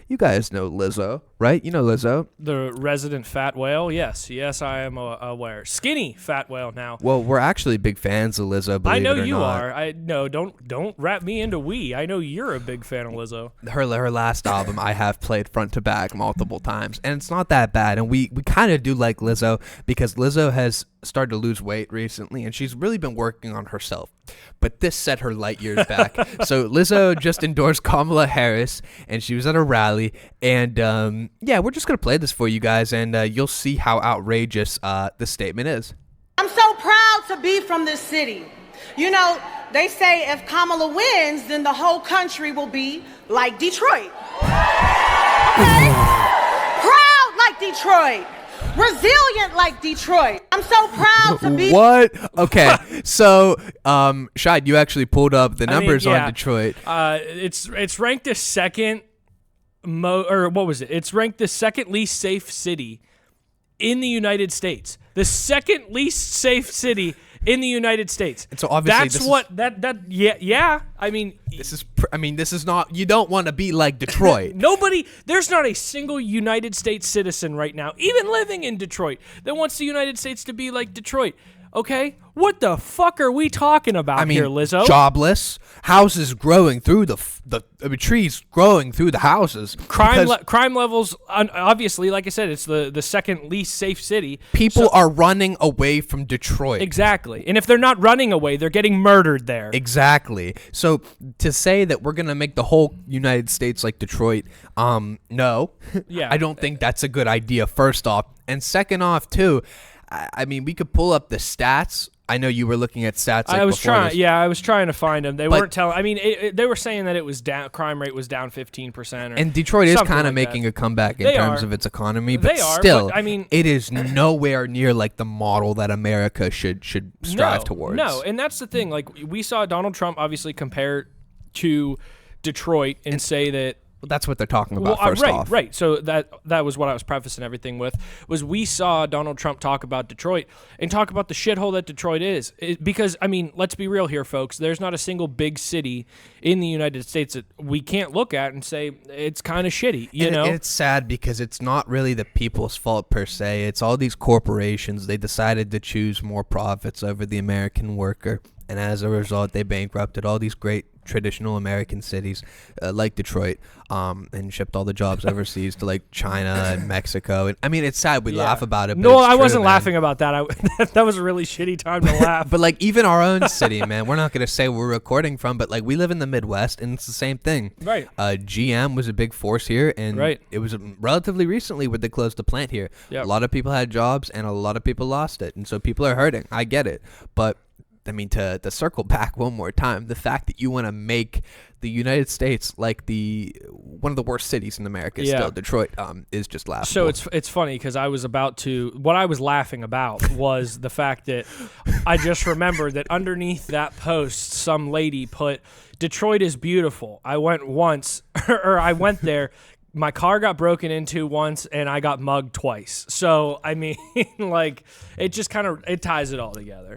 You guys know Lizzo, right? You know Lizzo. The resident fat whale? Yes, I am aware. Skinny fat whale now. Well, we're actually big fans of Lizzo, believe I know it or you not. are. Don't wrap me into we. I know you're a big fan of Lizzo. Her last album I have played front to back multiple times, and it's not that bad. And we kind of do like Lizzo because Lizzo has started to lose weight recently, and she's really been working on herself. But this set her light years back. So Lizzo just endorsed Kamala Harris, and she was at a rally. And we're just gonna play this for you guys, and you'll see how outrageous the statement is. I'm so proud to be from this city. You know, they say if Kamala wins, then the whole country will be like Detroit. Okay? Proud like Detroit. Resilient like Detroit. I'm so proud to be. What? Okay, so Shad, you actually pulled up the numbers on Detroit. It's ranked the second It's ranked the second least safe city in the United States. The second least safe city in the United States. And so obviously this is not, you don't want to be like Detroit. There's not a single United States citizen right now, even living in Detroit, that wants the United States to be like Detroit. Okay? What the fuck are we talking about here, Lizzo? Jobless, houses growing through trees growing through the houses. Crime levels, obviously, like I said, it's the second least safe city. People are running away from Detroit. Exactly. And if they're not running away, they're getting murdered there. Exactly. So to say that we're going to make the whole United States like Detroit, no. Yeah. I don't think that's a good idea, first off. And second off, too, I mean, we could pull up the stats. I know you were looking at stats. I was trying to find them. They weren't telling. I mean, they were saying that it was down. Crime rate was down 15%. And Detroit is kind of making a comeback in terms of its economy, but still, I mean, it is nowhere near like the model that America should strive towards. No, and that's the thing. Like, we saw Donald Trump obviously compare to Detroit and say that. Well, that's what they're talking about first off. Right. So that was what I was prefacing everything with, was we saw Donald Trump talk about Detroit and talk about the shithole that Detroit is. Because, I mean, let's be real here, folks. There's not a single big city in the United States that we can't look at and say it's kind of shitty, you know? It's sad because it's not really the people's fault per se. It's all these corporations. They decided to choose more profits over the American worker. And as a result, they bankrupted all these great traditional American cities like Detroit and shipped all the jobs overseas to like China and Mexico. And I mean, it's sad. We laugh about it. No, I wasn't laughing about that. That was a really shitty time to laugh. But like even our own city, man, we're not going to say where we're recording from, but like we live in the Midwest and it's the same thing. Right. GM was a big force here, and it was relatively recently where they closed the plant here. Yep. A lot of people had jobs and a lot of people lost it. And so people are hurting. I get it. But I mean, to circle back one more time, the fact that you want to make the United States like one of the worst cities in America, still Detroit, is just laughable. So it's funny because what I was laughing about was the fact that I just remembered that underneath that post, some lady put, "Detroit is beautiful. I went once," or "I went there. My car got broken into once, and I got mugged twice." So I mean, like, it just it ties it all together.